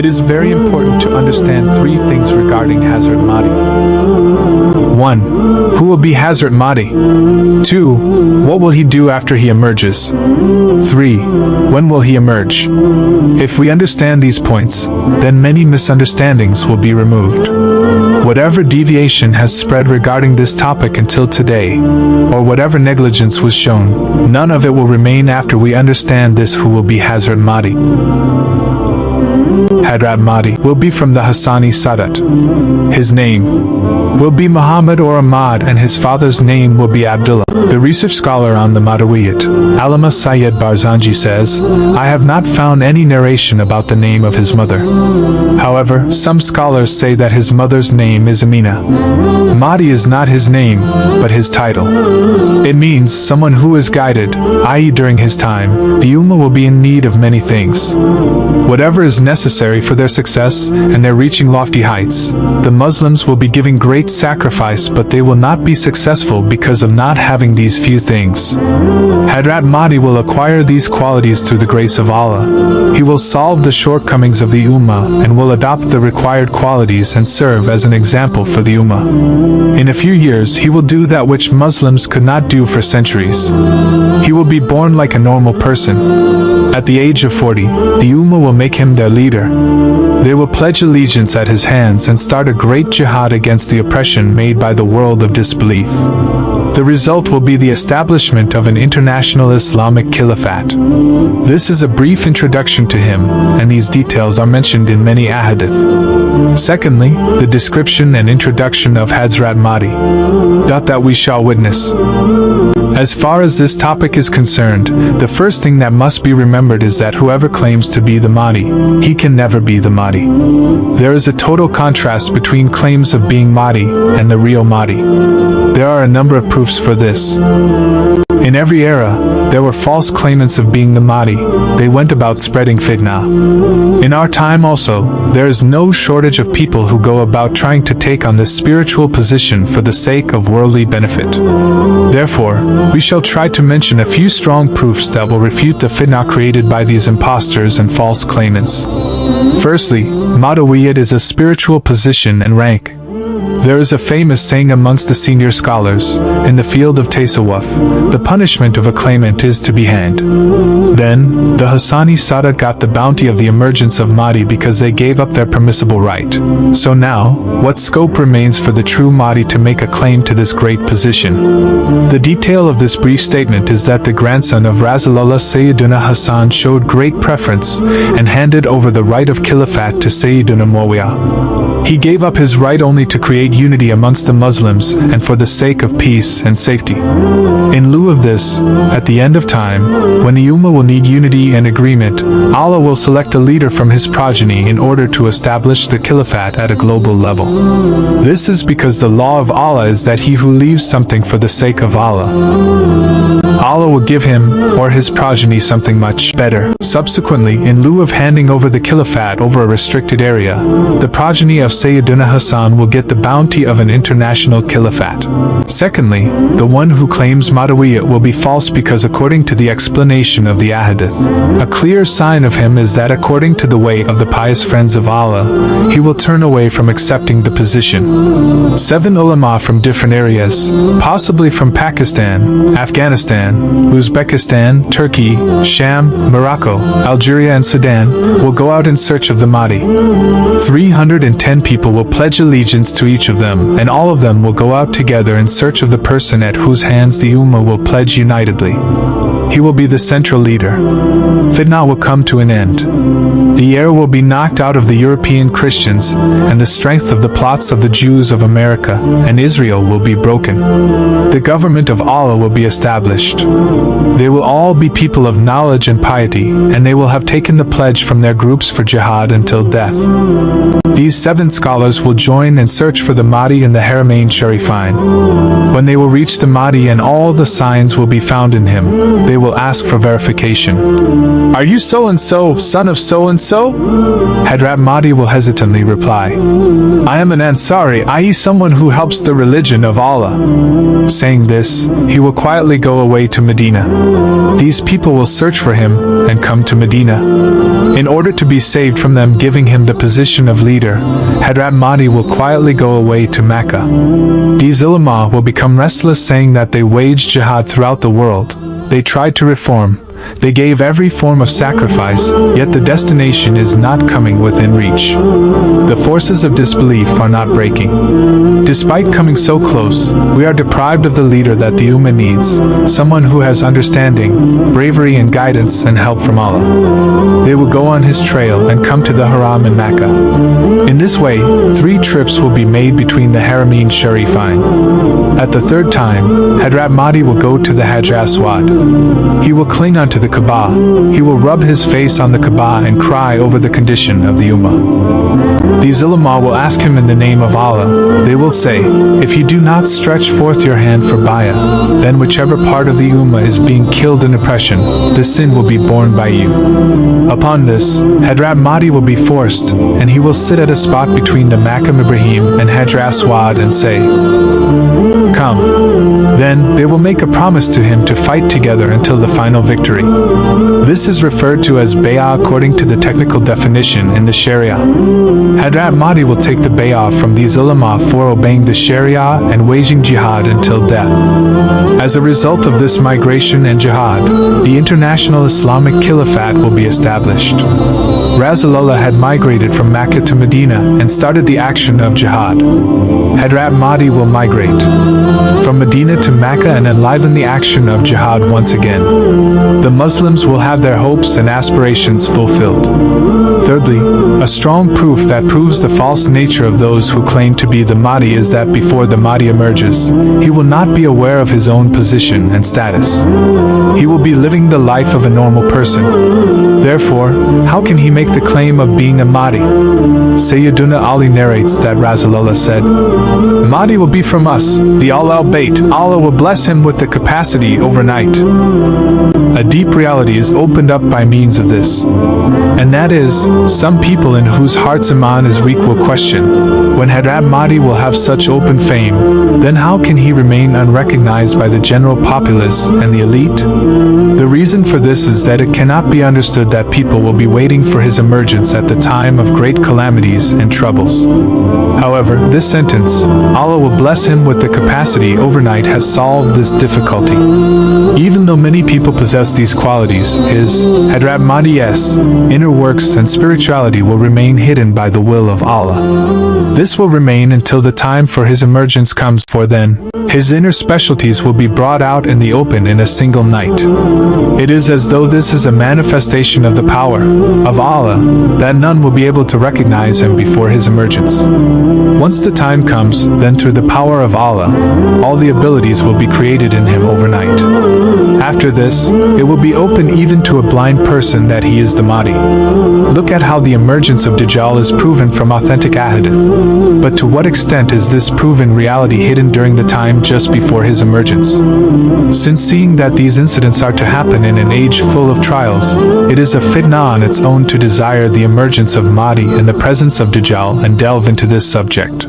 It is very important to understand three things regarding Hazrat Mahdi. 1. Who will be Hazrat Mahdi? 2. What will he do after he emerges? 3. When will he emerge? If we understand these points, then many misunderstandings will be removed. Whatever deviation has spread regarding this topic until today, or whatever negligence was shown, none of it will remain after we understand this. Who will be Hazrat Mahdi? Hazrat Mahdi will be from the Hassani Sadat. His name will be Muhammad or Ahmad, and his father's name will be Abdullah. The research scholar on the Madawiyat, Allama Sayyid Barzanji, says, I have not found any narration about the name of his mother. However, some scholars say that his mother's name is Amina. Mahdi is not his name, but his title. It means someone who is guided, i.e. during his time, the Ummah will be in need of many things. Whatever is necessary for their success and their reaching lofty heights, the Muslims will be giving great sacrifice, but they will not be successful because of not having these few things. Hazrat Mahdi will acquire these qualities through the grace of Allah. He will solve the shortcomings of the Ummah and will adopt the required qualities and serve as an example for the Ummah. In a few years he will do that which Muslims could not do for centuries. He will be born like a normal person. At the age of 40, the Ummah will make him their leader. They will pledge allegiance at his hands and start a great jihad against the oppression made by the world of disbelief. The result will be the establishment of an international Islamic Caliphate. This is a brief introduction to him, and these details are mentioned in many ahadith. Secondly, the description and introduction of Hazrat Mahdi. That we shall witness. As far as this topic is concerned, the first thing that must be remembered is that whoever claims to be the Mahdi, he can never be the Mahdi. There is a total contrast between claims of being Mahdi and the real Mahdi. There are a number of proofs for this. In every era, there were false claimants of being the Mahdi. They went about spreading fitna. In our time also, there is no shortage of people who go about trying to take on this spiritual position for the sake of worldly benefit. Therefore, we shall try to mention a few strong proofs that will refute the fitna created by these impostors and false claimants. Firstly, Madawiyat is a spiritual position and rank. There is a famous saying amongst the senior scholars, in the field of Tasawwuf, the punishment of a claimant is to be hanged. Then, the Hassani Sadat got the bounty of the emergence of Mahdi because they gave up their permissible right. So now, what scope remains for the true Mahdi to make a claim to this great position? The detail of this brief statement is that the grandson of Rasulullah Sayyiduna Hassan showed great preference and handed over the right of Caliphate to Sayyiduna Muawiyah. He gave up his right only to create unity amongst the Muslims and for the sake of peace and safety. In lieu of this, at the end of time, when the Ummah will need unity and agreement, Allah will select a leader from his progeny in order to establish the Caliphate at a global level. This is because the law of Allah is that he who leaves something for the sake of Allah, Allah will give him or his progeny something much better. Subsequently, in lieu of handing over the Caliphate over a restricted area, the progeny of Sayyiduna Hassan will get the bounty of an international Caliphate. Secondly, the one who claims Madawiyat will be false because according to the explanation of the ahadith, a clear sign of him is that according to the way of the pious friends of Allah, he will turn away from accepting the position. 7 ulama from different areas, possibly from Pakistan, Afghanistan, Uzbekistan, Turkey, Sham, Morocco, Algeria and Sudan, will go out in search of the Mahdi. 310 people will pledge allegiance to each of them, and all of them will go out together in search of the person at whose hands the Ummah will pledge unitedly. He will be the central leader. Fitna will come to an end. The air will be knocked out of the European Christians, and the strength of the plots of the Jews of America and Israel will be broken. The government of Allah will be established. They will all be people of knowledge and piety, and they will have taken the pledge from their groups for jihad until death. These 7 and scholars will join and search for the Mahdi in the Haramain Sharifain. When they will reach the Mahdi and all the signs will be found in him, they will ask for verification. Are you so-and-so, son of so-and-so? Hazrat Mahdi will hesitantly reply, I am an Ansari, i.e. someone who helps the religion of Allah. Saying this, he will quietly go away to Medina. These people will search for him and come to Medina. In order to be saved from them giving him the position of leader, Hazrat Mahdi will quietly go away to Mecca. These ulama will become restless, saying that they waged jihad throughout the world. They tried to reform. They gave every form of sacrifice, yet the destination is not coming within reach. The forces of disbelief are not breaking. Despite coming so close, we are deprived of the leader that the Ummah needs, someone who has understanding, bravery and guidance and help from Allah. They will go on his trail and come to the Haram in Mecca. In this way, 3 trips will be made between the Haramain Sharifain. At the 3rd time, Hazrat Mahdi will go to the Hajar Aswad. He will cling onto the Kaaba. He will rub his face on the Kaaba and cry over the condition of the Ummah. These ulama will ask him in the name of Allah. They will say, if you do not stretch forth your hand for bayah, then whichever part of the Ummah is being killed in oppression, the sin will be borne by you. Upon this, Hazrat Mahdi will be forced, and he will sit at a spot between the Maqam Ibrahim and Hajar Aswad and say, come. Then, they will make a promise to him to fight together until the final victory. This is referred to as bay'ah according to the technical definition in the Sharia. Hazrat Mahdi will take the bay'ah from these ulama for obeying the Sharia and waging jihad until death. As a result of this migration and jihad, the international Islamic Caliphate will be established. Rasulullah had migrated from Mecca to Medina and started the action of jihad. Hazrat Mahdi will migrate from Medina to Mecca and enliven the action of jihad once again. The Muslims will have their hopes and aspirations fulfilled. Thirdly, a strong proof that proves the false nature of those who claim to be the Mahdi is that before the Mahdi emerges, he will not be aware of his own position and status. He will be living the life of a normal person. Therefore, how can he make the claim of being a Mahdi? Sayyiduna Ali narrates that Rasulullah said, Mahdi will be from us, the Al-Bayt. Allah will bless him with the capacity overnight. A deep reality is opened up by means of this. And that is, some people in whose hearts Iman is weak will question, when Hazrat Mahdi will have such open fame, then how can he remain unrecognized by the general populace and the elite? The reason for this is that it cannot be understood that people will be waiting for his emergence at the time of great calamities and troubles. However, this sentence, Allah will bless him with the capacity overnight, has solved this difficulty. Even though many people possess these qualities, his, Hazrat Mahdi's, inner works and spirituality will remain hidden by the will of Allah. This will remain until the time for his emergence comes, for then, his inner specialties will be brought out in the open in a single night. It is as though this is a manifestation of the power of Allah, that none will be able to recognize him before his emergence. Once the time comes, then through the power of Allah, all the abilities will be created in him overnight. After this, it will be open even to a blind person that he is the Mahdi. Look at how the emergence of Dajjal is proven from authentic Hadith. But to what extent is this proven reality hidden during the time just before his emergence? Since seeing that these incidents are to happen in an age full of trials, it is a fitna on its own to desire the emergence of Mahdi in the presence of Dajjal and delve into this subject.